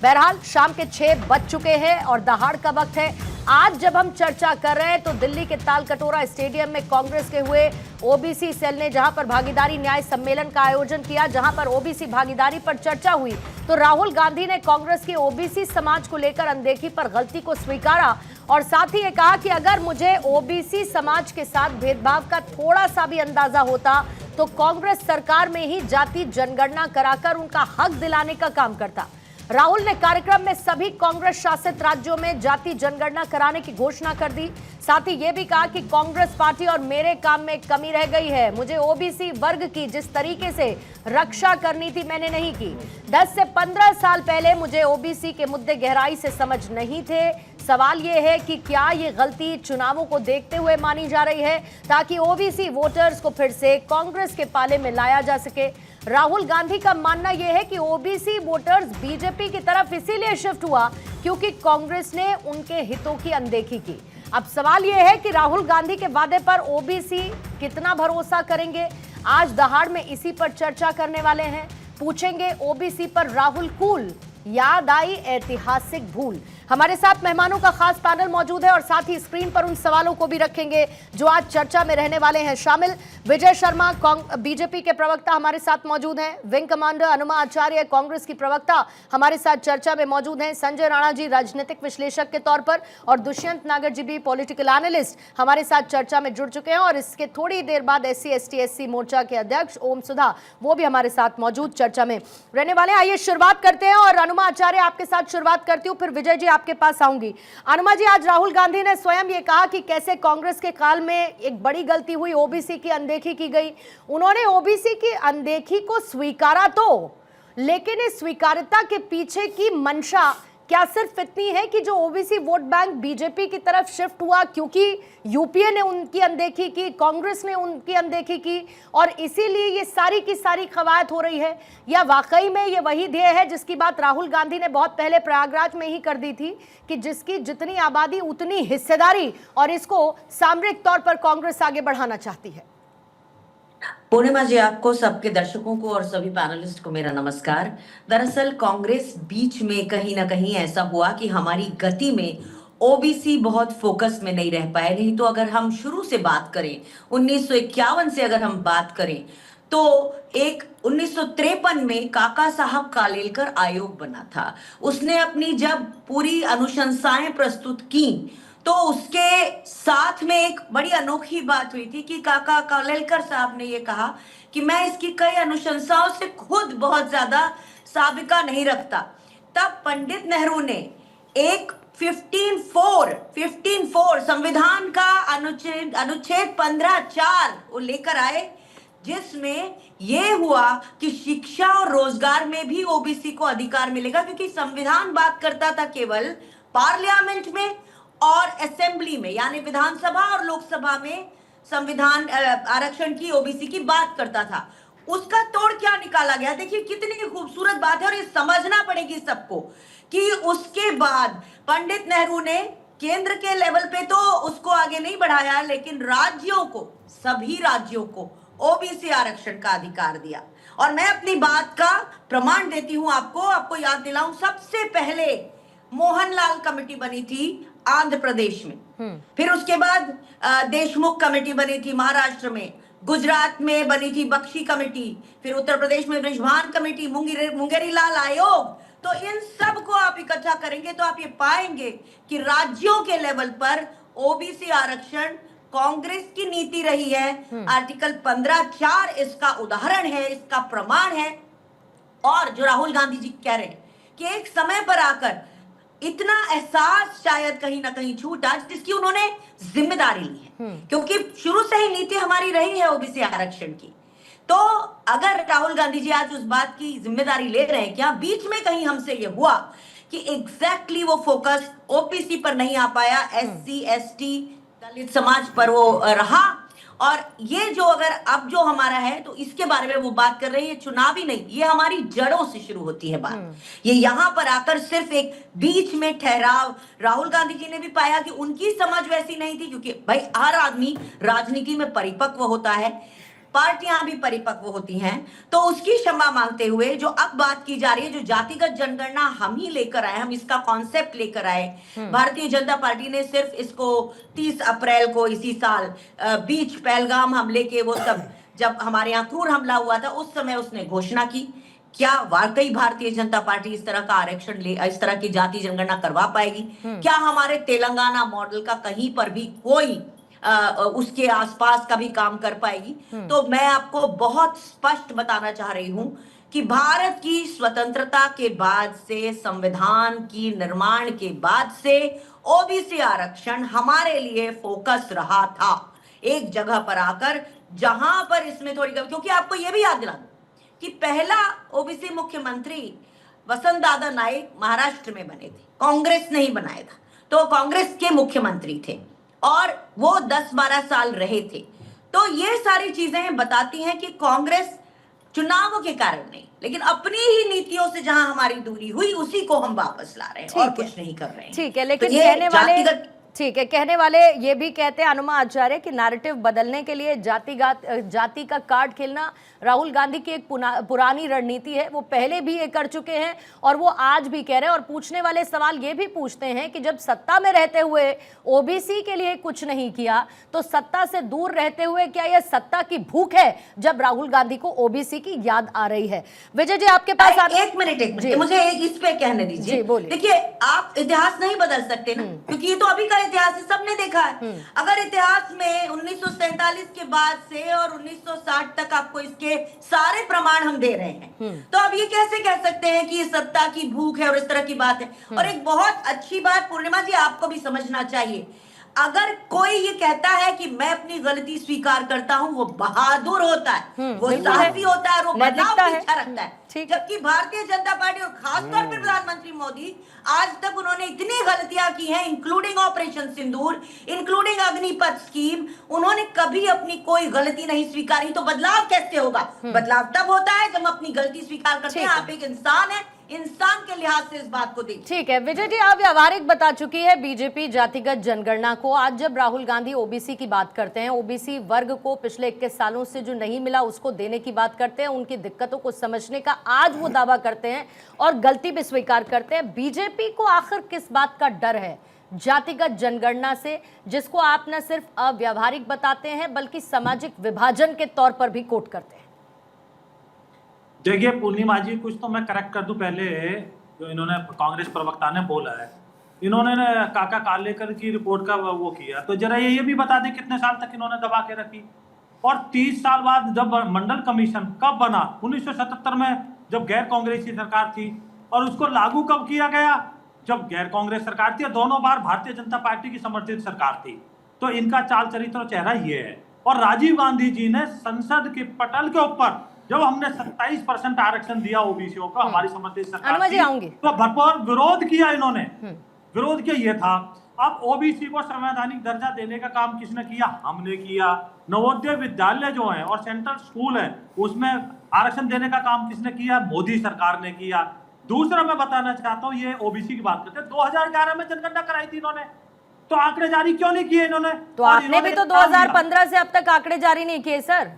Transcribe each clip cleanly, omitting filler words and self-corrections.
बहरहाल शाम के 6 बज चुके हैं और दहाड़ का वक्त है। आज जब हम चर्चा कर रहे हैं तो दिल्ली के तालकटोरा स्टेडियम में कांग्रेस के हुए ओबीसी सेल ने जहां पर भागीदारी न्याय सम्मेलन का आयोजन किया, जहां पर ओबीसी भागीदारी पर चर्चा हुई, तो राहुल गांधी ने कांग्रेस की ओबीसी समाज को लेकर अनदेखी पर गलती को स्वीकारा और साथ ही ये कहा कि अगर मुझे ओबीसी समाज के साथ भेदभाव का थोड़ा सा भी अंदाजा होता तो कांग्रेस सरकार में ही जाति जनगणना कराकर उनका हक दिलाने का काम करता। राहुल ने कार्यक्रम में सभी कांग्रेस शासित राज्यों में जाति जनगणना कराने की घोषणा कर दी। साथ ही यह भी कहा कि कांग्रेस पार्टी और मेरे काम में कमी रह गई है, मुझे ओबीसी वर्ग की जिस तरीके से रक्षा करनी थी मैंने नहीं की। 10 से 15 साल पहले मुझे ओबीसी के मुद्दे गहराई से समझ नहीं थे। सवाल यह है कि क्या ये गलती चुनावों को देखते हुए मानी जा रही है ताकि ओबीसी वोटर्स को फिर से कांग्रेस के पाले में लाया जा सके। राहुल गांधी का मानना यह है कि ओबीसी वोटर्स बीजेपी की तरफ इसीलिए शिफ्ट हुआ क्योंकि कांग्रेस ने उनके हितों की अनदेखी की। अब सवाल यह है कि राहुल गांधी के वादे पर ओबीसी कितना भरोसा करेंगे। आज दहाड़ में इसी पर चर्चा करने वाले हैं। पूछेंगे ओबीसी पर राहुल कूल, याद आई ऐतिहासिक भूल। हमारे साथ मेहमानों का खास पैनल मौजूद है और साथ ही स्क्रीन पर उन सवालों को भी रखेंगे जो आज चर्चा में रहने वाले हैं शामिल। विजय शर्मा बीजेपी के प्रवक्ता हमारे साथ मौजूद हैं, विंग कमांडर अनुमा आचार्य कांग्रेस की प्रवक्ता हमारे साथ चर्चा में मौजूद हैं, संजय राणा जी राजनीतिक विश्लेषक के तौर पर और दुष्यंत नागर जी भी पॉलिटिकल एनालिस्ट हमारे साथ चर्चा में जुड़ चुके हैं और इसके थोड़ी देर बाद SC/ST/SC मोर्चा के अध्यक्ष ओम सुधा वो भी हमारे साथ मौजूद चर्चा में रहने वाले हैं। आइए शुरुआत करते हैं और अनुमा आचार्य आपके साथ शुरुआत करती हूँ, फिर विजय जी आपके पास आऊंगी। अनुमा जी, आज राहुल गांधी ने स्वयं ये कहा कि कैसे कांग्रेस के काल में एक बड़ी गलती हुई, ओबीसी की अनदेखी की गई। उन्होंने ओबीसी की अनदेखी को स्वीकारा तो, लेकिन इस स्वीकार्यता के पीछे की मंशा क्या सिर्फ इतनी है कि जो ओबीसी वोट बैंक बीजेपी की तरफ शिफ्ट हुआ क्योंकि यूपीए ने उनकी अनदेखी की, कांग्रेस ने उनकी अनदेखी की और इसीलिए ये सारी की सारी कवायद हो रही है, या वाकई में ये वही ध्येय है जिसकी बात राहुल गांधी ने बहुत पहले प्रयागराज में ही कर दी थी कि जिसकी जितनी आबादी उतनी हिस्सेदारी, और इसको सामरिक तौर पर कांग्रेस आगे बढ़ाना चाहती है। पूर्णिमा जी, आपको, सबके दर्शकों को और सभी पैनलिस्ट को मेरा नमस्कार। दरअसल कांग्रेस बीच में कहीं ना कहीं ऐसा हुआ कि हमारी गति में ओबीसी बहुत फोकस में नहीं रह पाए। नहीं तो अगर हम शुरू से बात करें, 1951 से अगर हम बात करें तो एक 1953 में काका साहब कालेलकर आयोग बना था। उसने अपनी जब पूरी अनुशंसाएं प्रस्तुत की तो उसके साथ में एक बड़ी अनोखी बात हुई थी कि काका कालेलकर साहब ने ये कहा कि मैं इसकी कई अनुशंसाओं से खुद बहुत ज्यादा साबिका नहीं रखता। तब पंडित नेहरू ने एक 15(4) संविधान का अनुच्छेद 15(4) वो लेकर आए, जिसमें यह हुआ कि शिक्षा और रोजगार में भी ओबीसी को अधिकार मिलेगा, क्योंकि संविधान बात करता था केवल पार्लियामेंट में और असेंबली में, यानी विधानसभा और लोकसभा में संविधान आरक्षण की, ओबीसी की बात करता था। उसका तोड़ क्या निकाला गया, देखिए कितनी खूबसूरत बात है और ये समझना पड़ेगी सबको कि उसके बाद पंडित नेहरू ने केंद्र के लेवल पे तो उसको आगे नहीं बढ़ाया, लेकिन राज्यों को, सभी राज्यों को ओबीसी आरक्षण का अधिकार दिया। और मैं अपनी बात का प्रमाण देती हूं आपको याद दिलाऊं, सबसे पहले मोहनलाल कमेटी बनी थी आंध्र प्रदेश में, फिर उसके बाद देशमुख कमेटी बनी थी महाराष्ट्र में, गुजरात में बनी थी बख्शी कमेटी, फिर उत्तर प्रदेश में ब्रिजभान कमेटी, मुंगेरी लाल आयोग। तो इन सब को आप इकट्ठा करेंगे तो आप ये पाएंगे कि राज्यों के लेवल पर ओबीसी आरक्षण कांग्रेस की नीति रही है। आर्टिकल 15(4) इसका उदाहरण है, इसका प्रमाण है। और जो राहुल गांधी जी कह रहे हैं कि एक समय पर आकर इतना एहसास शायद कहीं ना कहीं छूटा जिसकी उन्होंने जिम्मेदारी ली है, क्योंकि शुरू से ही नीति हमारी रही है ओबीसी आरक्षण की। तो अगर राहुल गांधी जी आज उस बात की जिम्मेदारी ले रहे हैं, क्या बीच में कहीं हमसे ये हुआ कि एग्जैक्टली वो फोकस ओबीसी पर नहीं आ पाया, SC/ST दलित समाज पर वो रहा। और ये जो अगर अब जो हमारा है तो इसके बारे में वो बात कर रहे हैं, ये चुनावी नहीं, ये हमारी जड़ों से शुरू होती है बात। ये यहां पर आकर सिर्फ एक बीच में ठहराव, राहुल गांधी जी ने भी पाया कि उनकी समझ वैसी नहीं थी, क्योंकि भाई हर आदमी राजनीति में परिपक्व होता है। पार्टियां भी परिपक्व होती हैं, तो उसकी क्षमा मांगते हुए जो अब बात की जा रही है, जो जातिगत जनगणना हम ही लेकर आए, हम इसका कॉन्सेप्ट लेकर आए। भारतीय जनता पार्टी ने सिर्फ इसको 30 अप्रैल को इसी साल बीच पहलगाम हमले के वो सब जब हमारे यहाँ क्रूर हमला हुआ था, उस समय उसने घोषणा की। क्या वाकई भारतीय जनता पार्टी इस तरह का आरक्षण इस तरह की जाति जनगणना करवा पाएगी? क्या हमारे तेलंगाना मॉडल का कहीं पर भी कोई उसके आसपास का भी काम कर पाएगी? तो मैं आपको बहुत स्पष्ट बताना चाह रही हूं कि भारत की स्वतंत्रता के बाद से, संविधान की निर्माण के बाद से ओबीसी आरक्षण हमारे लिए फोकस रहा था। एक जगह पर आकर जहां पर इसमें थोड़ी, क्योंकि आपको यह भी याद दिला कि पहला ओबीसी मुख्यमंत्री वसंत दादा नाइक महाराष्ट्र में बने थे, कांग्रेस ने ही बनाया था, तो कांग्रेस के मुख्यमंत्री थे और वो 10-12 साल रहे थे। तो ये सारी चीजें बताती हैं कि कांग्रेस चुनावों के कारण नहीं, लेकिन अपनी ही नीतियों से जहां हमारी दूरी हुई उसी को हम वापस ला रहे हैं और कुछ नहीं कर रहे हैं। ठीक है, लेकिन तो ये कहने वाले ये भी कहते हैं अनुमा आचार्य कि नैरेटिव बदलने के लिए जाति का कार्ड खेलना राहुल गांधी की एक पुरानी रणनीति है। वो पहले भी ये कर चुके हैं और वो आज भी कह रहे हैं। और पूछने वाले सवाल ये भी पूछते हैं कि जब सत्ता में रहते हुए ओबीसी के लिए कुछ नहीं किया, तो सत्ता से दूर रहते हुए क्या यह सत्ता की भूख है जब राहुल गांधी को ओबीसी की याद आ रही है? विजय जी आपके पास एक मिनट मुझे इस पे कहने दीजिए। देखिए, आप इतिहास नहीं बदल सकते ना, क्योंकि ये तो अभी का इतिहास है, सबने देखा है। अगर इतिहास में 1947 के बाद से और 1960 तक आपको इसके सारे प्रमाण हम दे रहे हैं, तो अब ये कैसे कह सकते हैं कि ये सत्ता की भूख है और इस तरह की बात है? और एक बहुत अच्छी बात पूर्णिमा जी आपको भी समझना चाहिए, अगर कोई ये कहता है कि मैं अपनी गलती स्वीकार करता हूं, वो बहादुर होता है, वो साहसी होता है, वो बदलाव की इच्छा रखता है। जबकि भारतीय जनता पार्टी और खासतौर पर प्रधानमंत्री मोदी, आज तक उन्होंने इतनी गलतियां की हैं, इंक्लूडिंग ऑपरेशन सिंदूर, इंक्लूडिंग अग्निपथ स्कीम, उन्होंने कभी अपनी कोई गलती नहीं स्वीकारी। तो बदलाव कैसे होगा? बदलाव तब होता है जब अपनी गलती स्वीकार करते हैं। आप एक इंसान है, इंसान के लिहाज से इस बात को देखिए। ठीक है विजय जी, आप व्यावहारिक बता चुकी है बीजेपी जातिगत जनगणना को। आज जब राहुल गांधी ओबीसी की बात करते हैं, ओबीसी वर्ग को पिछले 21 सालों से जो नहीं मिला उसको देने की बात करते हैं, उनकी दिक्कतों को समझने का आज वो दावा करते हैं और गलती भी स्वीकार करते हैं। बीजेपी को आखिर किस बात का डर है जातिगत जनगणना से, जिसको आप न सिर्फ अव्यावहारिक बताते हैं बल्कि सामाजिक विभाजन के तौर पर भी कोट करते हैं? देखिए पूर्णिमा जी, कुछ तो मैं करेक्ट कर दूं पहले, जो इन्होंने कांग्रेस प्रवक्ता ने बोला है, इन्होंने काका कालेकर की रिपोर्ट का वो किया, तो जरा ये भी बता दें कितने साल तक इन्होंने दबा के रखी। और 30 साल बाद जब मंडल कमीशन कब बना? 1977 में, जब गैर कांग्रेसी सरकार थी। और उसको लागू कब किया गया? जब गैर कांग्रेस सरकार थी, दोनों बार भारतीय जनता पार्टी की समर्थित सरकार थी। तो इनका चाल चरित्र और चेहरा ये है। और राजीव गांधी जी ने संसद के पटल के ऊपर जब हमने 27% आरक्षण दिया ओबीसीओ को, हमारी समर्थित सरकार थी, तो भरपूर विरोध किया इन्होंने। विरोध किया ये था। अब ओबीसी को संवैधानिक दर्जा देने का काम किसने किया? हमने किया। नवोदय विद्यालय जो है और सेंट्रल स्कूल है, उसमें आरक्षण देने का काम किसने किया? मोदी सरकार ने किया। दूसरा मैं बताना चाहता हूँ, ये ओबीसी की बात करते हैं, 2011 में जनगणना कराई थी इन्होंने, तो आंकड़े जारी क्यों नहीं किए इन्होंने? तो आपने भी तो 2015 से अब तक आंकड़े जारी नहीं किए सर।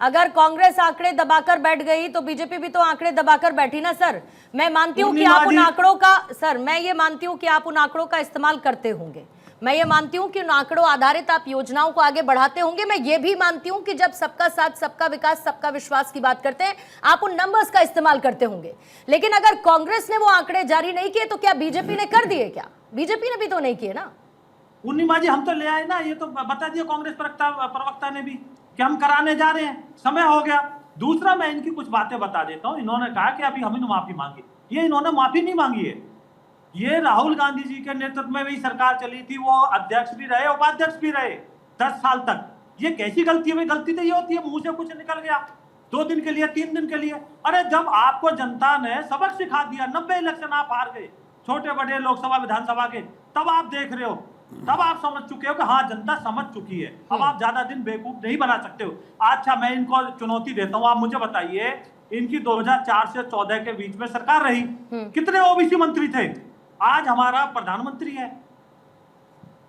अगर कांग्रेस आंकड़े दबाकर बैठ गई तो बीजेपी भी तो आंकड़े दबाकर बैठी ना सर। मैं मानती हूं कि आप उन आंकड़ों का मैं ये मानती हूं कि आप उन आंकड़ों का इस्तेमाल करते होंगे। मैं ये मानती हूं कि उन आंकड़ों आधारित आप योजनाओं को आगे बढ़ाते होंगे। मैं ये भी मानती हूं कि जब सबका साथ, सबका विकास, सबका विश्वास की बात करते हैं, आप उन नंबर्स का इस्तेमाल करते होंगे। लेकिन अगर कांग्रेस ने वो आंकड़े जारी नहीं किए तो क्या बीजेपी ने कर दिए? क्या बीजेपी ने भी तो नहीं किए ना। पूर्णिमा जी, हम तो ले आए ना, ये तो बता दिया कांग्रेस प्रवक्ता ने भी कि हम कराने जा रहे हैं, समय हो गया। दूसरा मैं इनकी कुछ बातें बता देता हूं। इन्होंने कहा कि अभी हमें माफी मांगी। ये इन्होंने माफी नहीं मांगी है। ये राहुल गांधी जी के नेतृत्व में भी सरकार चली थी, वो अध्यक्ष भी रहे, उपाध्यक्ष भी रहे 10 साल तक। ये कैसी गलती है? गलती तो ये होती है मुंह से कुछ निकल गया 2 दिन के लिए, 3 दिन के लिए। अरे जब आपको जनता ने सबक सिखा दिया, 90 इलेक्शन आप हार गए, छोटे बड़े लोकसभा विधानसभा के, तब आप देख रहे हो, तब आप समझ चुके हो कि हाँ जनता समझ चुकी है। अब आप ज्यादा दिन बेवकूफ नहीं बना सकते हो। अच्छा, मैं इनको चुनौती देता हूँ, आप मुझे बताइए, इनकी 2004 से 14 के बीच में सरकार रही, कितने ओबीसी मंत्री थे? आज हमारा प्रधानमंत्री है,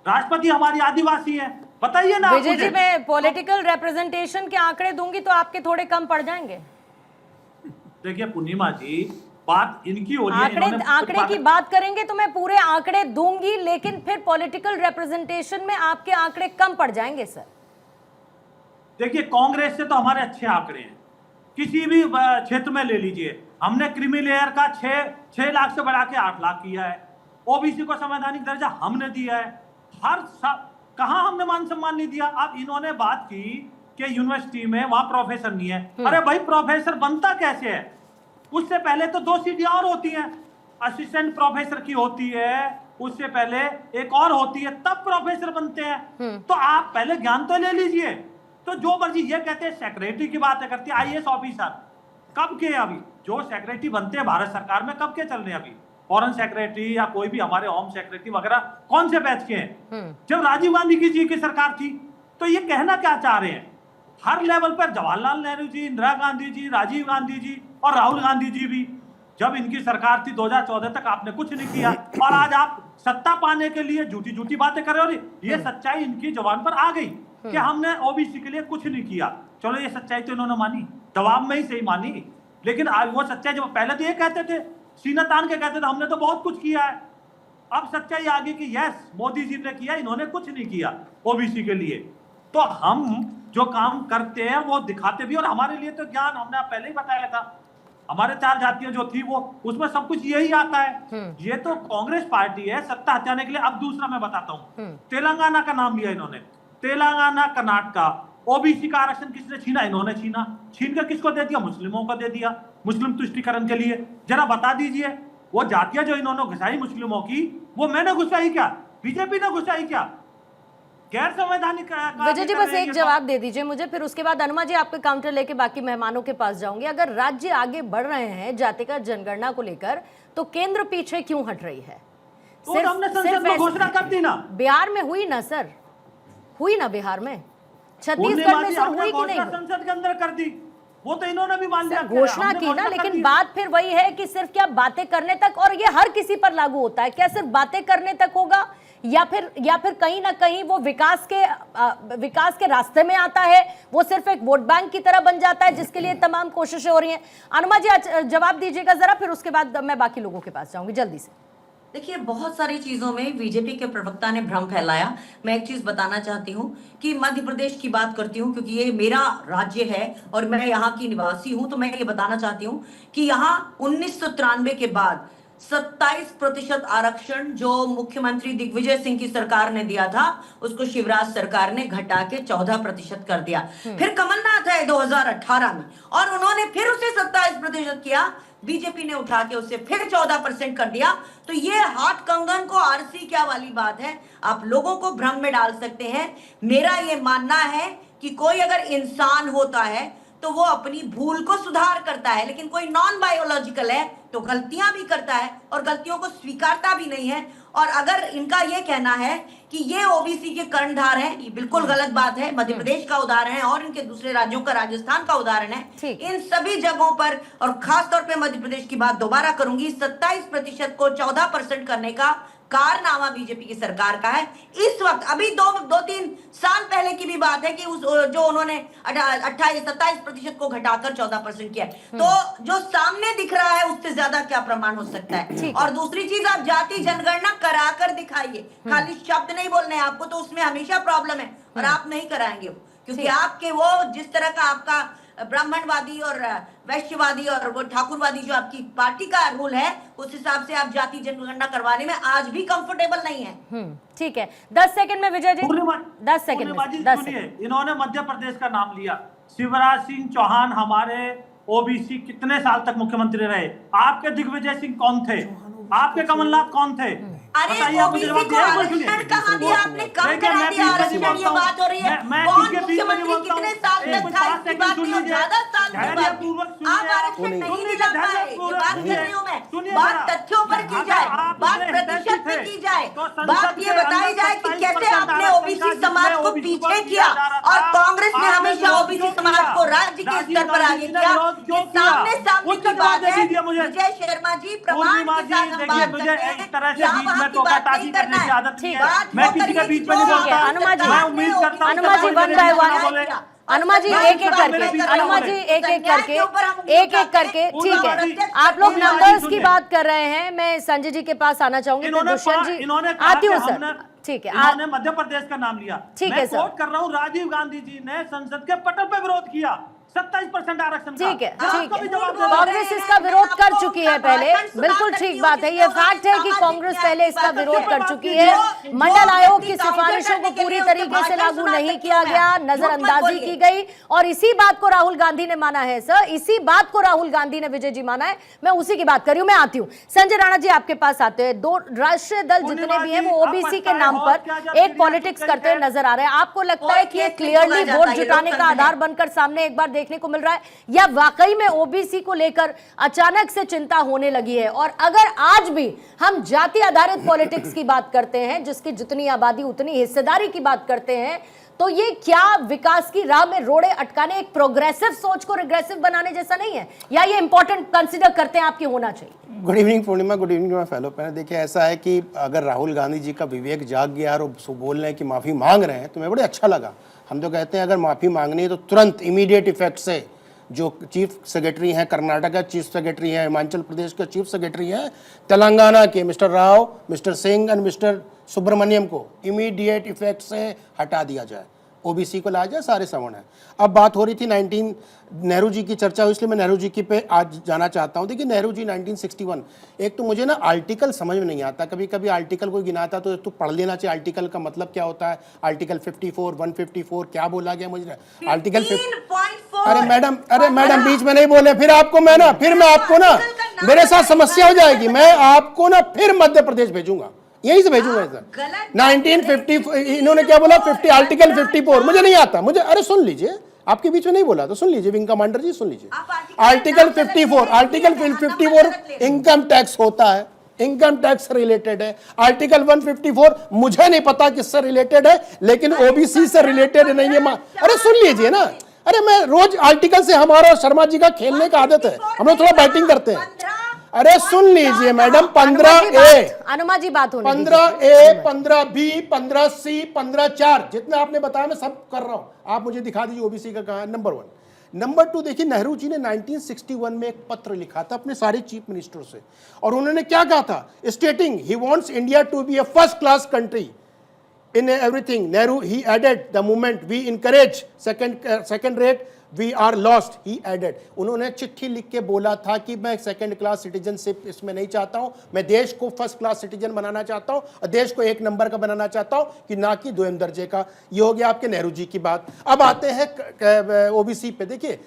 राष्ट्रपति हमारी आदिवासी है, बताइए ना। विजय जी, मैं पॉलिटिकल रिप्रेजेंटेशन के आंकड़े दूंगी तो आपके थोड़े कम पड़ जाएंगे। देखिए पूर्णिमा जी, बात इनकी हो रही है, आंकड़े की बात करेंगे तो मैं पूरे आंकड़े दूंगी, लेकिन फिर पॉलिटिकल रिप्रेजेंटेशन में आपके आंकड़े कम पड़ जाएंगे सर। देखिए कांग्रेस से तो हमारे अच्छे आंकड़े हैं, किसी भी क्षेत्र में ले लीजिए। हमने क्रीमी लेयर का 6 लाख से बढ़ा के 8 लाख किया है। ओबीसी को संवैधानिक दर्जा हमने दिया है। कहां हमने मान सम्मान नहीं दिया। अब इन्होंने बात की कि यूनिवर्सिटी में वहां प्रोफेसर नहीं है। अरे भाई, प्रोफेसर बनता कैसे है? उससे पहले तो 2 सीटें और होती हैं, असिस्टेंट प्रोफेसर की होती है, उससे पहले एक और होती है, तब प्रोफेसर बनते हैं। तो आप पहले ज्ञान तो ले लीजिए। तो जो मर्जी ये कहते हैं सेक्रेटरी की बात करती है, आईएएस ऑफिसर कब के? अभी जो सेक्रेटरी बनते हैं भारत सरकार में कब के चल रहे हैं? अभी फॉरेन सेक्रेटरी या कोई भी हमारे होम सेक्रेटरी वगैरह कौन से बैच के हैं? जब राजीव गांधी जी की सरकार थी। तो ये कहना क्या चाह रहे हैं? हर लेवल पर जवाहरलाल नेहरू जी, इंदिरा गांधी जी, राजीव गांधी जी और राहुल गांधी जी भी, जब इनकी सरकार थी 2014 तक आपने कुछ नहीं किया, और आज आप सत्ता पाने के लिए झूठी झूठी बातें कर रहे हो। ये सच्चाई इनकी जबान पर आ गई कि हमने ओबीसी के लिए कुछ नहीं किया। चलो, ये सच्चाई तो इन्होंने मानी, दबाव में ही सही मानी, लेकिन आज वो सच्चाई, जब पहले तो ये कहते थे, सीना तान के कहते थे हमने तो बहुत कुछ किया है, अब सच्चाई आ गई कि यस, मोदी जी ने किया, इन्होंने कुछ नहीं किया ओबीसी के लिए। तो हम जो काम करते हैं वो दिखाते भी, और हमारे लिए तो ज्ञान, हमने पहले ही बताया था, हमारे 4 जातियां जो थी वो, उसमें सब कुछ यही आता है। ये तो कांग्रेस पार्टी है सत्ता हटाने के लिए। अब दूसरा मैं बताता हूं, तेलंगाना का नाम लिया इन्होंने। तेलंगाना, कर्नाटका, ओबीसी का आरक्षण किसने छीना? इन्होंने छीना। छीन कर किसको दे दिया? मुस्लिमों को दे दिया, मुस्लिम तुष्टिकरण के लिए। जरा बता दीजिए, वो जातियां जो इन्होंने घुसाई मुस्लिमों की, वो मैंने घुसाई क्या? बीजेपी ने घुसाई क्या? गैर संवैधानिक। विजय जी, बस एक जवाब दे दीजिए मुझे, फिर उसके बाद अनुमा जी आपके काउंटर लेके बाकी मेहमानों के पास जाऊंगी। अगर राज्य आगे बढ़ रहे हैं जातिगत जनगणना को लेकर, तो केंद्र पीछे क्यों हट रही है? तो हमने संसद में घोषणा कर दी ना। बिहार में हुई ना सर, हुई ना बिहार में, छत्तीसगढ़ में सर हुई कि नहीं? संसद के अंदर कर दी, वो तो इन्होंने भी मान लिया, घोषणा की ना। लेकिन बात फिर वही है कि सिर्फ क्या बातें करने तक, और ये हर किसी पर लागू होता है, क्या सिर्फ बातें करने तक होगा, या फिर कहीं ना कहीं वो विकास के रास्ते में आता है, वो सिर्फ एक वोट बैंक की तरह बन जाता है जिसके लिए तमाम कोशिशें हो रही हैं? अनुमा जी जवाब दीजिएगा जरा, फिर उसके बाद मैं बाकी लोगों के पास जाऊंगी जल्दी से। देखिए, बहुत सारी चीजों में बीजेपी के प्रवक्ता ने भ्रम फैलाया। मैं एक चीज बताना चाहती हूँ कि मध्य प्रदेश की बात करती हूँ, क्योंकि ये मेरा राज्य है और मैं यहाँ की निवासी हूँ। तो मैं ये बताना चाहती हूँ कि यहाँ 1993 के बाद 27% आरक्षण जो मुख्यमंत्री दिग्विजय सिंह की सरकार ने दिया था, उसको शिवराज सरकार ने घटा के 14% कर दिया। फिर कमलनाथ आए 2018 में, और उन्होंने फिर उसे 27% किया। बीजेपी ने उठा के उसे फिर 14% कर दिया। तो ये हाथ कंगन को आरसी क्या वाली बात है? आप लोगों को भ्रम में डाल सकते हैं। मेरा ये मानना है कि कोई अगर इंसान होता है तो वो अपनी भूल को सुधार करता है, लेकिन कोई नॉन बायोलॉजिकल है तो गलतियां भी करता है और गलतियों को स्वीकारता भी नहीं है। और अगर इनका ये कहना है कि ये ओबीसी के कर्णधार हैं, ये बिल्कुल गलत बात है। मध्य प्रदेश का उदाहरण है और इनके दूसरे राज्यों का, राजस्थान का उदाहरण है। इन सभी जगहों पर, और खासतौर पे मध्य प्रदेश की बात दोबारा करूंगी, 27% को 14% करने का कारनामा बीजेपी की सरकार का है। इस वक्त अभी 2-3 साल पहले की भी बात है कि जो उन्होंने 27% को घटाकर 14% किया। तो जो सामने दिख रहा है उससे ज्यादा क्या प्रमाण हो सकता है? और दूसरी चीज, आप जाति जनगणना कराकर दिखाइए, खाली शब्द नहीं बोलने हैं आपको, तो उसमें हमेशा प्रॉब्लम है और आप नहीं कराएंगे, क्योंकि आपके वो जिस तरह का आपका ब्राह्मणवादी और वैश्यवादी और वो ठाकुरवादी जो आपकी पार्टी का रूल है, उस हिसाब से आप जाति जनगणना करवाने में आज भी कंफर्टेबल नहीं है। ठीक है, 10 सेकंड में विजय जी, 10 सेकंड में। इन्होंने मध्य प्रदेश का नाम लिया। शिवराज सिंह चौहान हमारे ओबीसी कितने साल तक मुख्यमंत्री रहे? आपके दिग्विजय सिंह कौन थे? आपके कमलनाथ कौन थे? अरे ओबीसी को आरक्षण कहाँ दिया आपने? कम करा दिया आरक्षण? ये बात हो रही है। कौन मुख्यमंत्री कितने साल तक था? इसकी बात नहीं हो, ज्यादा साल की बात। आप आरक्षण नहीं दिला पाए, ये बात कर रही हूँ मैं। बात तथ्यों पर की जाए, बात प्रतिशत पे की जाए, तो संसद बात ये के बताई अंदर जाए कि 27% कैसे आपने ओबीसी समाज को पीछे किया और कांग्रेस ने हमेशा ओबीसी समाज को राज्य के स्तर पर आगे किया। ये सामने सामने की बात है। विजय शर्मा जी, प्रमाण के साथ हम बात करते हैं। इस तरह से यहाँ बीच में वहाँ की टोका बात टाकी नहीं करने करना की है। आदत नहीं है। बात मैं वो किसी के करिए बीच कि में नहीं जो बोलता। अनुमा जी, मैं उम्मीद करता हूँ अनुमा जी, वन बाय वन, अनुमा जी एक एक करके, अनुमा जी एक एक करके, ठीक है। आप लोग नंबर्स की बात कर रहे हैं, मैं संजय जी के पास आना चाहूंगी, फिर दुष्यंत जी आती हूँ सर। ठीक है, इन्होंने मध्य प्रदेश का नाम लिया। ठीक है मैं सर। कोट कर रहा हूँ, राजीव गांधी जी ने संसद के पटल पे विरोध किया 27% आरक्षण का। ठीक है, ठीक है। जवाब दो। कांग्रेस इसका विरोध कर चुकी है पहले, बिल्कुल ठीक बात है, ये फैक्ट है कि कांग्रेस पहले इसका विरोध कर चुकी है। मंडल आयोग की सिफारिशों को पूरी तरीके से लागू नहीं किया गया, नजरअंदाजी की गई, और इसी बात को राहुल गांधी ने माना है सर, इसी बात को राहुल गांधी ने विजय जी माना है। मैं उसी की बात कर रही हूं, मैं आती हूं। संजय राणा जी आपके पास आते हैं। दो राष्ट्रीय दल जितने भी हैं वो ओबीसी के नाम पर एक पॉलिटिक्स करते हुए नजर आ रहे हैं। आपको लगता है कि ये क्लियरली वोट जुटाने का आधार बनकर सामने एक बार देखने को मिल रहा है, या वाकई में ओबीसी को लेकर अचानक से चिंता होने लगी है? और अगर आज भी हम जाति आधारित पॉलिटिक्स की बात करते हैं, जिसकी जितनी आबादी उतनी हिस्सेदारी की बात करते हैं, तो ये क्या विकास की राह में रोड़े अटकाने, एक प्रोग्रेसिव सोच को रिग्रेसिव बनाने जैसा नहीं है, या ये इंपॉर्टेंट कंसीडर करते हैं आपकी होना चाहिए? Good evening Purnima, good evening my fellow panel. देखिए ऐसा है कि अगर राहुल गांधी जी का विवेक जाग गया और वो बोल रहे हैं कि माफ़ी मांग रहे हैं, तो मैं बड़े अच्छा लगा। हम तो कहते हैं अगर माफ़ी मांगनी है तो तुरंत इमीडिएट इफेक्ट से जो चीफ सेक्रेटरी हैं कर्नाटक का चीफ सेक्रेटरी हैं, हिमाचल प्रदेश के चीफ सेक्रेटरी हैं, तेलंगाना के mister Rao, mister Singh and mister Subramaniam को इमीडिएट इफेक्ट से हटा दिया जाए, ओबीसी को लाया जाए, सारे सवर्ण हैं। अब बात हो रही थी 19 नेहरू जी की चर्चा हुई, इसलिए मैं नेहरू जी की पे आज जाना चाहता हूँ। देखिए नेहरू जी 1961, एक तो मुझे ना आर्टिकल समझ में नहीं आता, कभी कभी आर्टिकल को गिनाता तो पढ़ लेना चाहिए आर्टिकल का मतलब क्या होता है। आर्टिकल 54, 154 क्या बोला गया मुझे आर्टिकल 15.4। अरे मैडम बीच में नहीं बोले, फिर मैं आपको ना मेरे साथ समस्या हो जाएगी। मैं आपको ना फिर मध्य प्रदेश भेजूंगा, यहीं से भेजूंगा सर। 1950 इन्होंने क्या बोला, 50 आर्टिकल 54 मुझे नहीं आता, मुझे अरे सुन लीजिए, आपके बीच में नहीं बोला तो सुन लीजिए, विंग कमांडर जी सुन लीजिए। आर्टिकल 54 इनकम टैक्स होता है, इनकम टैक्स रिलेटेड है। आर्टिकल 154 मुझे नहीं पता किससे रिलेटेड है, लेकिन ओबीसी से रिलेटेड नहीं है। अरे सुन लीजिए ना, अरे मैं रोज आर्टिकल से, हमारा शर्मा जी का खेलने का आदत है, हम लोग थोड़ा बैटिंग करते हैं। अरे सुन लीजिए मैडम, 15A, अनुमा जी बात होने 15A, 15B, 15C, 15(4) जितना आपने बताया मैं सब कर रहा हूं। आप मुझे दिखा दीजिए ओबीसी का कहां है। नंबर 1। नंबर 2, देखिए नेहरू जी ने 1961 में एक पत्र लिखा था अपने सारे चीफ मिनिस्टर से, और उन्होंने क्या कहा था, stating he wants India to be a first class country in everything. Nehru, he added, the moment we encourage second rate, we are lost, he added. उन्होंने चिट्ठी लिख के बोला था कि मैं सेकंड क्लास सिटीजनशिप इसमें नहीं चाहता हूं, मैं देश को फर्स्ट क्लास सिटीजन बनाना चाहता हूं, और देश को एक नंबर का बनाना चाहता हूं कि ना कि 2 दर्जे का। ये हो गया आपके नेहरू जी की बात। अब आते हैं ओबीसी पे। देखिए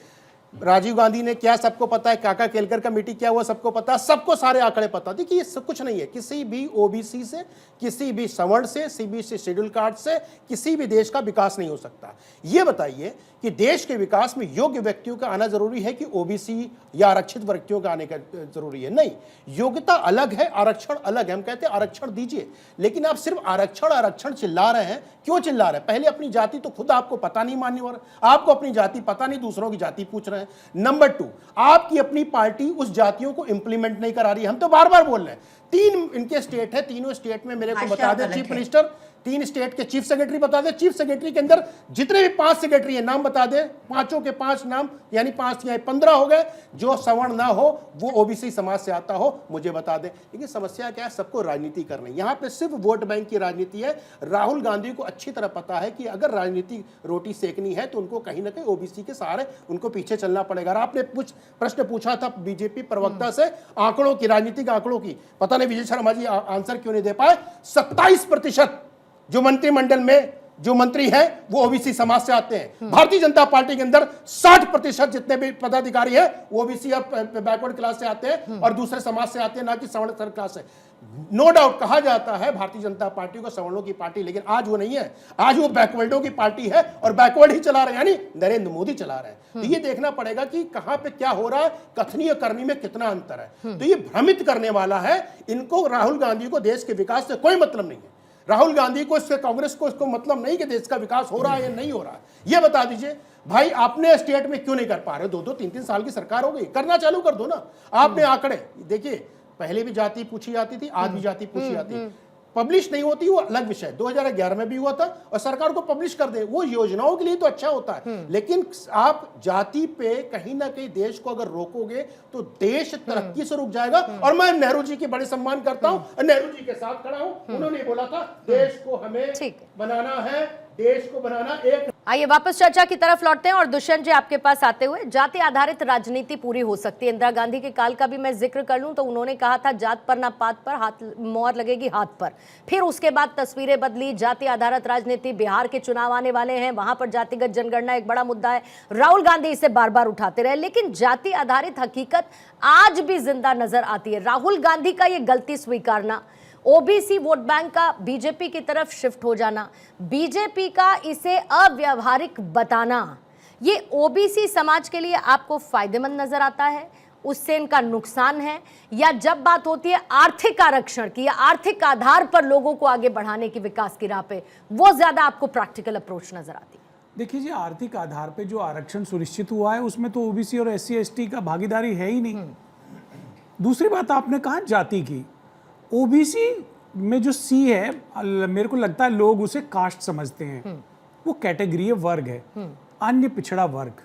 राजीव गांधी ने क्या सबको पता है, काका केलकर कमेटी क्या हुआ सबको पता, सबको सारे आंकड़े पता। देखिए ये सब कुछ नहीं है, किसी भी ओबीसी से, किसी भी सवर्ण से, सीबीसी शेड्यूल कास्ट से किसी भी देश का विकास नहीं हो सकता। ये बताइए कि देश के विकास में योग्य व्यक्तियों का आना जरूरी है कि ओबीसी या आरक्षित व्यक्तियों का आने का जरूरी है? नहीं, योग्यता अलग है, आरक्षण अलग है। हम कहते हैं आरक्षण दीजिए, लेकिन आप सिर्फ आरक्षण चिल्ला रहे हैं। क्यों चिल्ला रहे हैं? पहले अपनी जाति तो खुद आपको पता नहीं, मान्य हो रहा, आपको अपनी जाति पता नहीं, दूसरों की जाति पूछ रहे हैं। नंबर 2, आपकी अपनी पार्टी उस जातियों को इंप्लीमेंट नहीं करा रही है। हम तो बार बार बोल रहे हैं, 3 इनके स्टेट है, तीनों स्टेट में मेरे को बता दे चीफ मिनिस्टर, 3 स्टेट के चीफ सेक्रेटरी बता दे, चीफ सेक्रेटरी के अंदर जितने भी 5 सेक्रेटरी हैं नाम बता दे, पांचों के 5 नाम, यानी 5 या 15 हो गए। जो सवर्ण ना हो, वो ओबीसी समाज से आता हो, मुझे बता दे। लेकिन समस्या क्या है, सबको राजनीति करनी, यहाँ पे सिर्फ वोट बैंक की राजनीति है। राहुल गांधी को अच्छी तरह पता है कि अगर राजनीति रोटी सेकनी है तो उनको कहीं ना कहीं ओबीसी के सहारे उनको पीछे चलना पड़ेगा। आपने कुछ प्रश्न पूछा था बीजेपी प्रवक्ता से आंकड़ों की, राजनीतिक आंकड़ों की, पता नहीं विजय शर्मा जी आंसर क्यों नहीं दे पाए। 27% जो मंत्रिमंडल में जो मंत्री हैं वो ओबीसी समाज से आते हैं। भारतीय जनता पार्टी के अंदर 60% जितने भी पदाधिकारी हैं वो ओबीसी या बैकवर्ड क्लास से आते हैं और दूसरे समाज से आते हैं, ना कि सवर्ण क्लास से। नो डाउट कहा जाता है भारतीय जनता पार्टी को सवर्णों की पार्टी, लेकिन आज वो नहीं है, आज वो बैकवर्डों की पार्टी है और बैकवर्ड ही चला रहे हैं, यानी नरेंद्र मोदी चला रहे हैं। तो ये देखना पड़ेगा कि कहां पे क्या हो रहा है, कथनी और करनी में कितना अंतर है। तो ये भ्रमित करने वाला है। इनको, राहुल गांधी को देश के विकास से कोई मतलब नहीं है। राहुल गांधी को, इससे कांग्रेस को इसको मतलब नहीं कि देश का विकास हो रहा है या नहीं हो रहा है। ये बता दीजिए भाई, आपने स्टेट में क्यों नहीं कर पा रहे? 2-2, 3-3 साल की सरकार हो गई, करना चालू कर दो ना। आपने आंकड़े देखिए, पहले भी जाति पूछी जाती थी, आज भी जाति पूछी जाती है, पब्लिश नहीं होती, वो अलग विषय। 2011 में भी हुआ था और सरकार को पब्लिश कर दे, वो योजनाओं के लिए तो अच्छा होता है, लेकिन आप जाति पे कहीं ना कहीं देश को अगर रोकोगे तो देश तरक्की से रुक जाएगा। और मैं नेहरू जी की बड़े सम्मान करता हूं, नेहरू जी के साथ खड़ा हूं। उन्होंने बोला था देश को हमें बनाना है, देश को बनाना एक। आइए वापस चर्चा की तरफ लौटते हैं और दुष्यंत जी आपके पास आते हुए, जाति आधारित राजनीति पूरी हो सकती है। इंदिरा गांधी के काल का भी मैं जिक्र कर लूं तो उन्होंने कहा था जात पर ना पात पर हाथ मोहर लगेगी हाथ पर। फिर उसके बाद तस्वीरें बदली, जाति आधारित राजनीति। बिहार के चुनाव आने वाले हैं, वहां पर जातिगत जनगणना एक बड़ा मुद्दा है। राहुल गांधी इसे बार बार उठाते रहे, लेकिन जाति आधारित हकीकत आज भी जिंदा नजर आती है। राहुल गांधी का ये गलती स्वीकारना, ओबीसी वोट बैंक का बीजेपी की तरफ शिफ्ट हो जाना, बीजेपी का इसे अव्यावहारिक बताना, ये ओबीसी समाज के लिए आपको फायदेमंद नजर आता है? उससे इनका नुकसान है? या जब बात होती है आर्थिक आरक्षण की या आर्थिक आधार पर लोगों को आगे बढ़ाने की, विकास की राह पे, वो ज्यादा आपको प्रैक्टिकल अप्रोच नजर आती है? देखिए जी, आर्थिक आधार पे जो आरक्षण सुनिश्चित हुआ है उसमें तो ओबीसी और एससी एसटी का भागीदारी है ही नहीं। दूसरी बात आपने कहा जाति की, ओबीसी में जो सी है, मेरे को लगता है लोग उसे कास्ट समझते हैं, वो कैटेगरी है, वर्ग है। अन्य पिछड़ा वर्ग,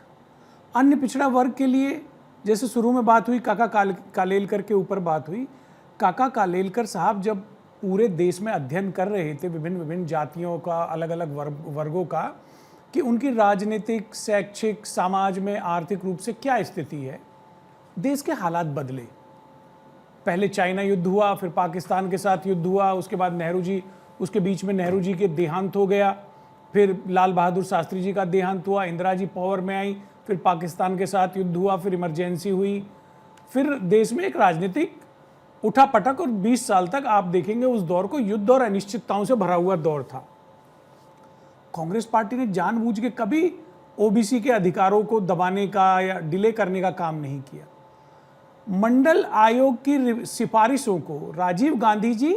अन्य पिछड़ा वर्ग के लिए जैसे शुरू में बात हुई, काका कालेलकर के ऊपर बात हुई। काका कालेलकर साहब जब पूरे देश में अध्ययन कर रहे थे विभिन्न विभिन्न जातियों का, अलग अलग वर्गों का, कि उनकी राजनीतिक, शैक्षिक, समाज में आर्थिक रूप से क्या स्थिति है, देश के हालात बदले। पहले चाइना युद्ध हुआ, फिर पाकिस्तान के साथ युद्ध हुआ, उसके बाद नेहरू जी, उसके बीच में नेहरू जी के देहांत हो गया, फिर लाल बहादुर शास्त्री जी का देहांत हुआ, इंदिरा जी पावर में आई, फिर पाकिस्तान के साथ युद्ध हुआ, फिर इमरजेंसी हुई, फिर देश में एक राजनीतिक उठापटक, और 20 साल तक आप देखेंगे उस दौर को युद्ध और अनिश्चितताओं से भरा हुआ दौर था। कांग्रेस पार्टी ने जानबूझ के कभी ओबीसी के अधिकारों को दबाने का या डिले करने का काम नहीं किया। मंडल आयोग की सिफारिशों को राजीव गांधी जी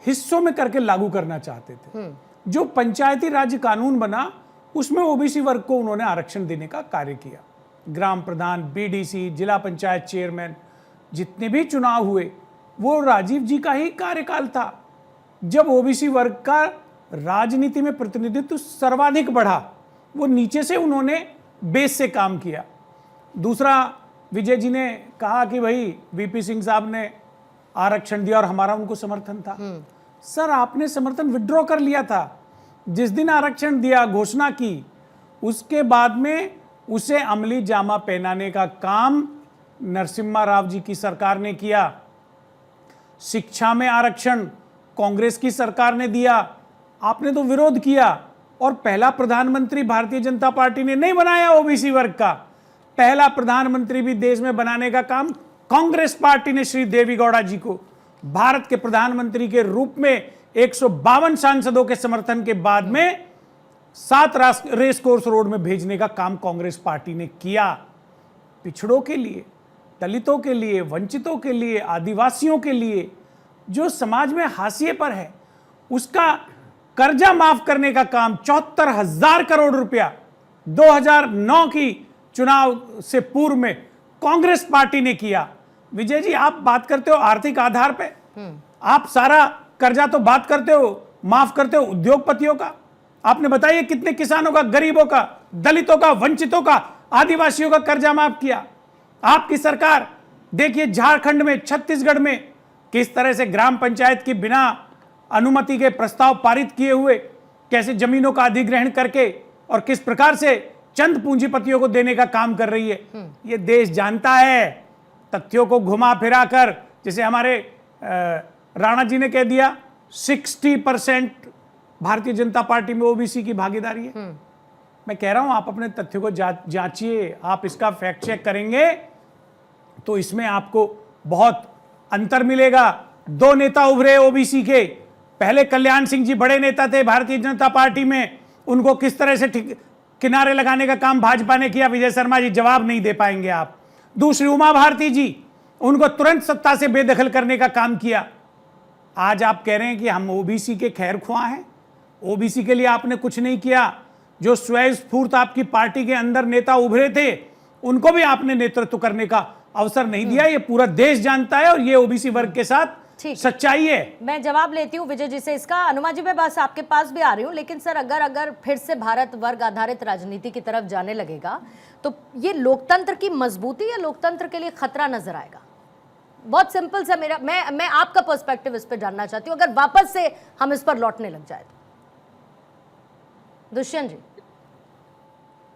हिस्सों में करके लागू करना चाहते थे। जो पंचायती राज कानून बना उसमें ओबीसी वर्ग को उन्होंने आरक्षण देने का कार्य किया। ग्राम प्रधान, बीडीसी, जिला पंचायत चेयरमैन, जितने भी चुनाव हुए वो राजीव जी का ही कार्यकाल था। जब ओबीसी वर्ग का राजनीति में प्रतिनिधित्व सर्वाधिक बढ़ा, वो नीचे से उन्होंने बेस से काम किया। दूसरा, विजय जी ने कहा कि भाई वीपी सिंह साहब ने आरक्षण दिया और हमारा उनको समर्थन था। सर, आपने समर्थन विड्रॉ कर लिया था। जिस दिन आरक्षण दिया, घोषणा की, उसके बाद में उसे अमली जामा पहनाने का काम नरसिम्हा राव जी की सरकार ने किया। शिक्षा में आरक्षण कांग्रेस की सरकार ने दिया, आपने तो विरोध किया, और पहला प्रधानमंत्री भारतीय जनता पार्टी ने नहीं बनाया ओबीसी वर्ग का। पहला प्रधानमंत्री भी देश में बनाने का काम कांग्रेस पार्टी ने श्री देवेगौड़ा जी को भारत के प्रधानमंत्री के रूप में 152 सांसदों के समर्थन के बाद में 7 रेस कोर्स रोड में भेजने का काम कांग्रेस पार्टी ने किया। पिछड़ों के लिए, दलितों के लिए, वंचितों के लिए, आदिवासियों के लिए, जो समाज में हाशिए पर है, उसका कर्जा माफ करने का काम 74,000 करोड़ रुपया 2009 की चुनाव से पूर्व में कांग्रेस पार्टी ने किया। विजय जी, आप बात करते हो आर्थिक आधार पे, आप सारा कर्जा तो बात करते हो, माफ करते हो उद्योगपतियों का। आपने बताइए कितने किसानों का, गरीबों का, दलितों का, वंचितों का, आदिवासियों का कर्जा माफ किया आपकी सरकार। देखिए झारखंड में, छत्तीसगढ़ में किस तरह से ग्राम पंचायत की बिना अनुमति के प्रस्ताव पारित किए हुए कैसे जमीनों का अधिग्रहण करके और किस प्रकार से चंद पूंजीपतियों को देने का काम कर रही है। ये देश जानता है। तथ्यों को घुमा फिरा कर, जैसे हमारे राणा जी ने कह दिया 60% भारतीय जनता पार्टी में ओबीसी की भागीदारी है? मैं कह रहा हूं आप अपने तथ्यों को जांचिए, आप इसका फैक्ट चेक करेंगे तो इसमें आपको बहुत अंतर मिलेगा। 2 नेता उभरे ओबीसी के, पहले कल्याण सिंह जी बड़े नेता थे भारतीय जनता पार्टी में, उनको किस तरह से किनारे लगाने का काम भाजपा ने किया, विजय शर्मा जी जवाब नहीं दे पाएंगे आप। दूसरी उमा भारती जी, उनको तुरंत सत्ता से बेदखल करने का काम किया। आज आप कह रहे हैं कि हम ओबीसी के खैर ख्वाह हैं, ओबीसी के लिए आपने कुछ नहीं किया। जो स्वयंस्फूर्त आपकी पार्टी के अंदर नेता उभरे थे उनको भी आपने नेतृत्व करने का अवसर नहीं दिया। ये पूरा देश जानता है और ये ओबीसी वर्ग के साथ सच्चाई है। मैं जवाब लेती हूँ विजय जी से इसका। अनुमा जी मैं बस आपके पास भी आ रही हूँ, लेकिन सर अगर फिर से भारत वर्ग आधारित राजनीति की तरफ जाने लगेगा तो ये लोकतंत्र की मजबूती या लोकतंत्र के लिए खतरा नजर आएगा? बहुत सिंपल सा मेरा मैं आपका पर्सपेक्टिव इस पर जानना चाहती हूँ, अगर वापस से हम इस पर लौटने लग जाए तो। दुष्यंत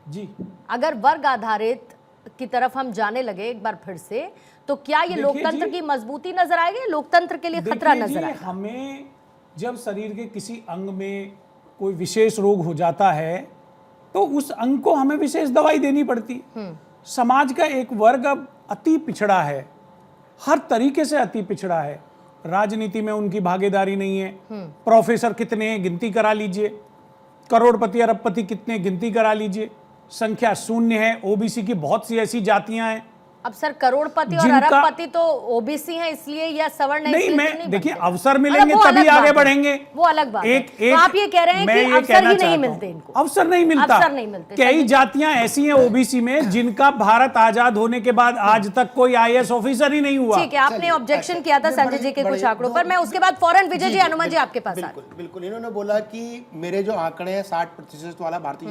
जी, अगर वर्ग आधारित की तरफ हम जाने लगे एक बार फिर से, तो क्या ये लोकतंत्र की मजबूती नजर आएगी, लोकतंत्र के लिए खतरा नजर आएगा? हमें जब शरीर के किसी अंग में कोई विशेष रोग हो जाता है तो उस अंग को हमें विशेष दवाई देनी पड़ती। समाज का एक वर्ग अब अति पिछड़ा है, हर तरीके से अति पिछड़ा है। राजनीति में उनकी भागीदारी नहीं है। प्रोफेसर कितने हैं गिनती करा लीजिए, करोड़पति अरबपति कितने गिनती करा लीजिए, संख्या शून्य है। ओबीसी की बहुत सी ऐसी जातियां हैं। अब सर करोड़पति और अरबपति तो ओबीसी हैं इसलिए या सवर्ण नहीं, मैं देखिए अवसर मिलेंगे तभी आगे बढ़ेंगे, वो अलग बात है। तो आप ये कह रहे हैं कि अवसर ही नहीं मिलते इनको, अवसर नहीं मिलता। कई जातियां ऐसी हैं ओबीसी में जिनका भारत आजाद होने के बाद आज तक कोई आईएएस ऑफिसर ही नहीं हुआ। ठीक है, आपने ऑब्जेक्शन किया था संजय जी के कुछ आंकड़ों पर, मैं उसके बाद फौरन विजय जी अनुमा जी आपके पास। बिल्कुल इन्होंने बोला कि मेरे जो आंकड़े हैं 60% वाला भारतीय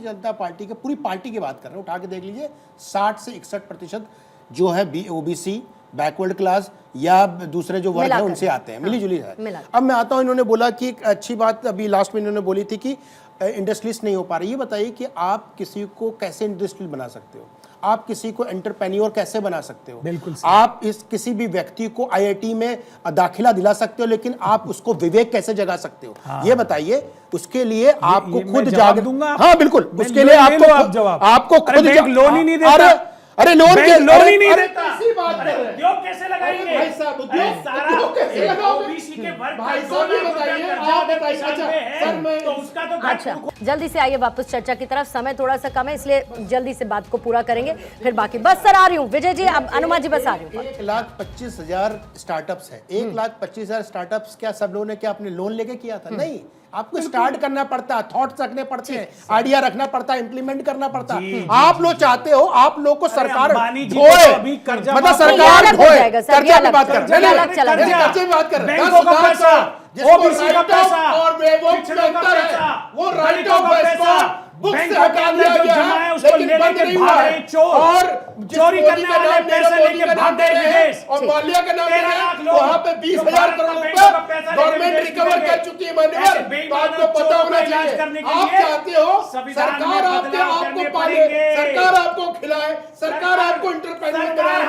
जनता पार्टी के पूरी पार्टी की बात कर रहे हैं, उठा के देख लीजिए 60 से 61% जो है ओबीसी बैकवर्ड क्लास या दूसरे जो वर्ग है उनसे आते हैं, मिलीजुली है। अब मैं आता हूं, इन्होंने बोला कि एक अच्छी बात अभी लास्ट में इन्होंने बोली थी कि इंडस्ट्रियलिस्ट नहीं हो पा रही। ये बताइए कि आप किसी को कैसे इंडस्ट्रियल बना सकते हो, आप किसी को एंटरप्रेन्योर कैसे बना सकते हो? बिल्कुल आप इस किसी भी व्यक्ति को आईआईटी में दाखिला दिला सकते हो, लेकिन आप उसको विवेक कैसे जगा सकते हो? हाँ। ये बताइए, उसके लिए आपको खुद जाग दूंगा। हाँ बिल्कुल, उसके लिए आपको खुद लोन ही नहीं देता। अरे लोन ही नहीं देता। उद्योग कैसे लगाएंगे भाई साहब? उद्योग कैसे लगाओगे? ओबीसी के वर्ग भाई साहब ये बताइए, आप बताइए। अच्छा जल्दी से आइए वापस चर्चा की तरफ, समय थोड़ा सा कम है इसलिए जल्दी से बात को पूरा करेंगे, फिर बाकी। बस सर आ रही हूँ विजय जी, अब अनुमा जी बस आ रही हूँ। 1,25,000 स्टार्टअप्स है, 1,25,000 स्टार्टअप्स क्या सब लोगों ने क्या अपने लोन लेके किया था? नहीं, आपको स्टार्ट करना पड़ता है, थॉट्स रखने पड़ते हैं, आइडिया रखना पड़ता है, इंप्लीमेंट करना पड़ता है। आप लोग चाहते हो आप लोग को सरकार ढोए, मतलब सरकार ढोए, कर्जा की बात कर रहे हैं, कर्जे की बात कर रहे हैं, ओबीसी का पैसा और वो राइट ऑफ पैसा बुक से हटा दिया गया है, लेकिन बंद नहीं हुआ है। और चोरी करने वाले पैसे लेके भाग गए विदेश, और माल्या का नाम है, वहां पे 20,000 करोड़ रुपए गवर्नमेंट रिकवर कर चुकी है। मैंने तो आपको पता होना चाहिए। आप चाहते हो सरकार आपको पाले, सरकार आपको खिलाए, सरकार आपको एंटरप्रेन्योर बनाए,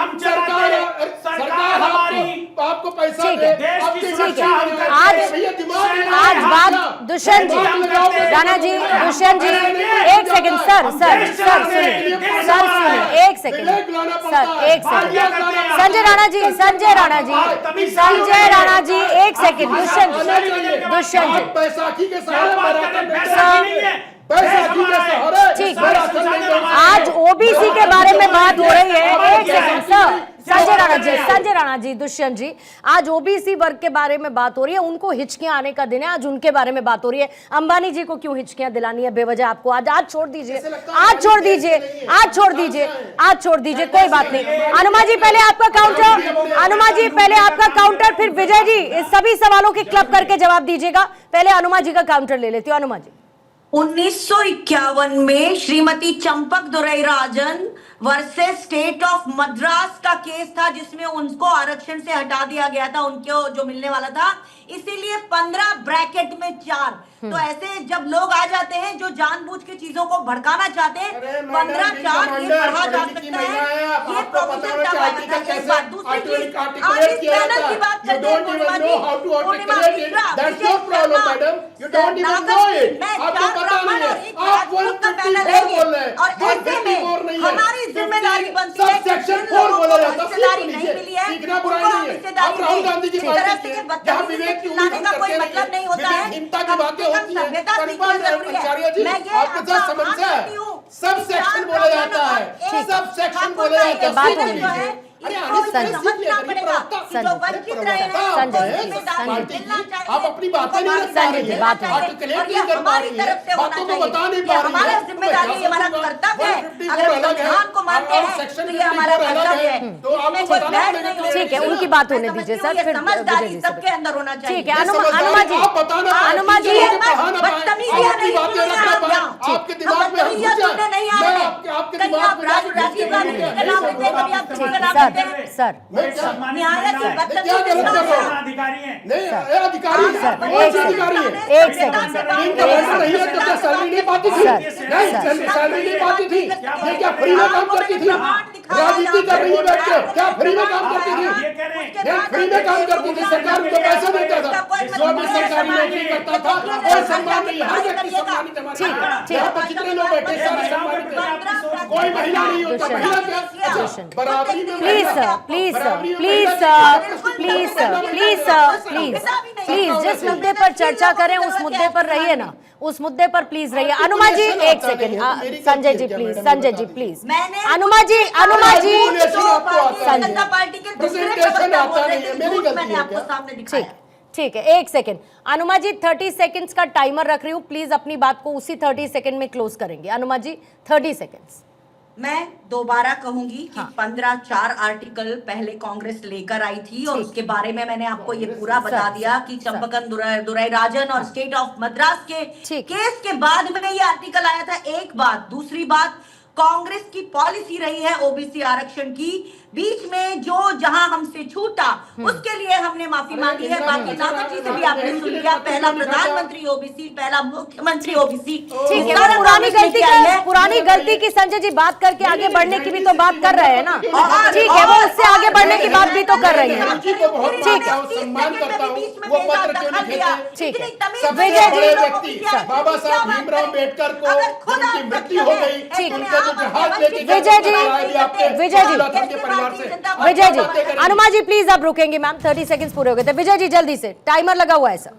सरकार आपको पैसा दे। आज बात दुष्यंत जी, राणा जी, दुष्यंत जी एक सेकंड सर सुनिए, एक सेकंड संजय राणा जी एक सेकंड। दुष्यंत बैसाखी के ठीक, आज ओबीसी के बारे में बात हो रही है। एक सेकंड सर, संजय राणा जी, दुष्यंत जी, आज ओबीसी वर्ग के बारे में बात हो रही है, उनको हिचकियां आने का दिन है, आज उनके बारे में बात हो रही है। अंबानी जी को क्यों हिचकियां दिलानी है बेवजह आपको? आज छोड़ दीजिए, कोई बात नहीं। अनुमा जी पहले आपका काउंटर, फिर विजय जी इस सभी सवालों के क्लब करके जवाब दीजिएगा। पहले अनुमा जी का काउंटर ले लेती हूँ। अनुमा जी, 1951 में श्रीमती चंपक दुरई राजन वर्सेस स्टेट ऑफ मद्रास का केस था, जिसमें उनको आरक्षण से हटा दिया गया था, उनको जो मिलने वाला था। इसीलिए 15 ब्रैकेट में 4। तो ऐसे जब लोग आ जाते हैं जो जानबूझ के चीजों को भड़काना चाहते हैं, 15-4 ये पढ़ा जा सकता है। ये प्रोविजन तब आया था। एक बात, दूसरी चीज, आज इस पैनल की बात करते हैं पूर्णिमा जी, पूर्णिमा मिश्रा, विशेष शर्मा, नागश्री, मैं 4 ब्राह्मण और 1 राजपूत का पैनल है ये। और ऐसे में हमारी जिम्मेदारी बनती है कि जिन लोगों को हिस्सेदारी नहीं मिली है उनको हम हिस्सेदारी दें। इस तरह से बदतमीजी से चिल्लाने का कोई मतलब नहीं होता है। सभ्यता सीखना जरूरी है। मैं ये आपका आह्वान करती हूँ, सब सेक्शन बोला जाता है, सब सेक्शन बोला जाता है। समझना पड़ेगा कि जो वंचित रहे हैं उनको जिम्मेदारी मिलना चाहिए। आप अपनी बातें नहीं रख पा रही हैं, आर्टिकुलेट नहीं कर पा रही हैं, बातों को बता नहीं पा रही हैं। हमारा जिम्मेदारी, हमारा कर्तव्य है। अगर संविधान को मानते हैं तो ये हमारा कर्तव्य है। इसमें कोई बहस नहीं होनी। ठीक है, उनकी बात होने दीजिए सर, फिर समझदारी सबके अंदर होना चाहिए। ठीक है, अनुमा जी, अनुमा जी, बदतमीजियां नहीं आपके दिमाग में नहीं आ रहे। कहीं आप राजीव गांधी के नाम लेते हैं, कभी आप के नाम लेते हैं। सर न्याय की बदतमीजी अधिकारी हैं। नहीं, अधिकारी एक सेकंड सर, नहीं है तो क्या सैलरी नहीं पाती थी? नहीं, सैलरी नहीं पाती थी। ये क्या फ्री में काम करती थी? राजनीति कर रही है बैठ के, क्या फ्री में काम करती थी? नहीं, फ्री में काम करती थी, सरकार को पैसा देता था। जो भी सरकारी नौकरी करता था और सम्मान नहीं, हर व्यक्ति सम्मानित हमारे यहाँ पर जितने लोग बैठे सारे सम्मानित हैं। कोई महिला नहीं होता, महिला क्या बराबरी में। Please sir, please sir, please sir, please sir, please sir, please please जिस मुद्दे पर चर्चा करें उस मुद्दे पर रहिए ना, उस मुद्दे पर प्लीज रहिए। अनुमा जी एक second, Sanjay ji please, Sanjay ji please, Anuma ji, Anuma ji, Janata Party के दूसरे प्रवक्ता बोल रहे थे, झूठ मैंने आपको सामने दिखाया। ठीक है, एक सेकंड अनुमा जी, 30 सेकंड्स का टाइमर रख रही हूँ, प्लीज अपनी बात को उसी 30 सेकंड में क्लोज करेंगे। अनुमा जी 30 सेकंड्स। मैं दोबारा कहूंगी कि 15-4 आर्टिकल पहले कांग्रेस लेकर आई थी और उसके बारे में मैंने आपको ये पूरा बता दिया कि चंपकन दुराईराजन और स्टेट ऑफ मद्रास के केस के बाद में ये आर्टिकल आया था। एक बात, दूसरी बात, कांग्रेस की पॉलिसी रही है ओबीसी आरक्षण की, बीच में जो जहां हमसे छूटा उसके लिए हमने माफी मांगी है। बाकी नागत जी से भी आपने सुन लिया, पहला प्रधानमंत्री ओबीसी, पहला मुख्यमंत्री ओबीसी। ठीक है, पुरानी गलती की संजय जी बात करके आगे बढ़ने की भी तो बात कर रहे हैं ना। ठीक है, वो उससे आगे बढ़ने की बात भी तो कर रही है। ठीक है, विजय जी, बाबा साहब भीमराव अम्बेडकर को उनकी मृत्यु हो गई, विजय जी, विजय जी, अनुमा जी प्लीज आप रुकेंगे मैम, 30 सेकंड्स पूरे हो गए थे। विजय जी जल्दी से, टाइमर लगा हुआ है सर।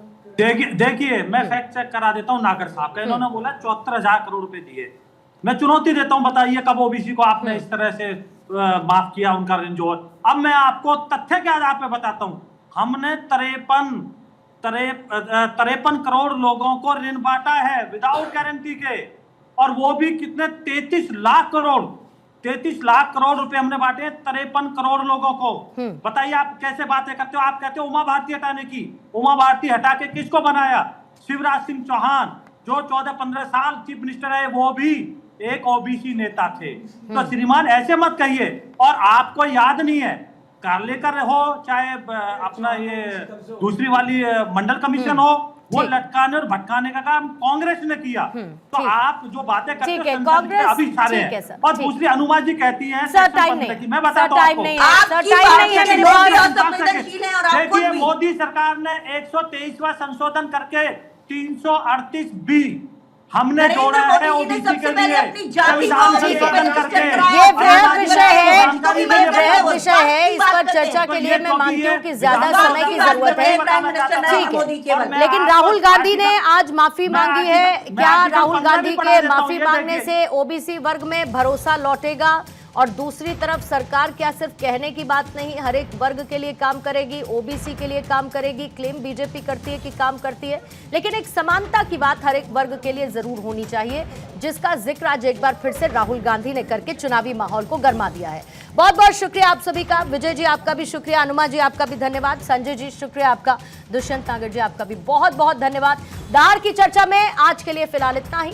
देखिए मैं फैक्ट चेक करा देता हूँ नागर साहब का। इन्होंने बोला 74,000 करोड़ रुपए दिए। मैं चुनौती देता हूँ, बताइए कब ओबीसी को आपने इस तरह से माफ किया उनका ऋण जो। अब मैं आपको तथ्य के आधार पे बताता हूँ, हमने 53 करोड़ लोगों को ऋण बांटा है विदाउट गारंटी के, और वो भी कितने 33 लाख करोड़ रुपए हमने बांटे 53 करोड़ लोगों को। बताइए आप कैसे बातें करते हो? आप कहते हो उमा भारती हटाने की, उमा भारती हटा के किसको बनाया? शिवराज सिंह चौहान, जो 14-15 साल चीफ मिनिस्टर है, वो भी एक ओबीसी नेता थे। तो श्रीमान ऐसे मत कहिए। और आपको याद नहीं है, कार्लेकर हो चाहे अपना ये दूसरी वाली मंडल कमीशन हो, वो लटकाने और भटकाने का काम कांग्रेस ने किया। तो आप जो बातें करते हैं कांग्रेस अभी सारे हैं। और दूसरी अनुमा जी कहती हैं सर टाइम नहीं, मैं बताता हूं टाइम नहीं है, सर टाइम नहीं है मेरे पास। देखिए मोदी सरकार ने 123वां संशोधन करके 338B हमने जोड़ा है ओबीसी के लिए। ये बृहद विषय है, इस पर चर्चा के लिए मैं मानती हूँ कि ज्यादा समय की जरूरत है। ठीक है, लेकिन राहुल गांधी ने आज माफी मांगी है। क्या राहुल गांधी के माफी मांगने से ओबीसी वर्ग में भरोसा लौटेगा? और दूसरी तरफ सरकार क्या सिर्फ कहने की बात नहीं, हर एक वर्ग के लिए काम करेगी, ओबीसी के लिए काम करेगी। क्लेम बीजेपी करती है कि काम करती है, लेकिन एक समानता की बात हर एक वर्ग के लिए जरूर होनी चाहिए, जिसका जिक्र आज एक बार फिर से राहुल गांधी ने करके चुनावी माहौल को गर्मा दिया है। बहुत बहुत शुक्रिया आप सभी का। विजय जी आपका भी शुक्रिया, अनुमा जी आपका भी धन्यवाद, संजय जी शुक्रिया आपका, दुष्यंत नागर जी आपका भी बहुत बहुत धन्यवाद। दहाड़ की चर्चा में आज के लिए फिलहाल इतना ही।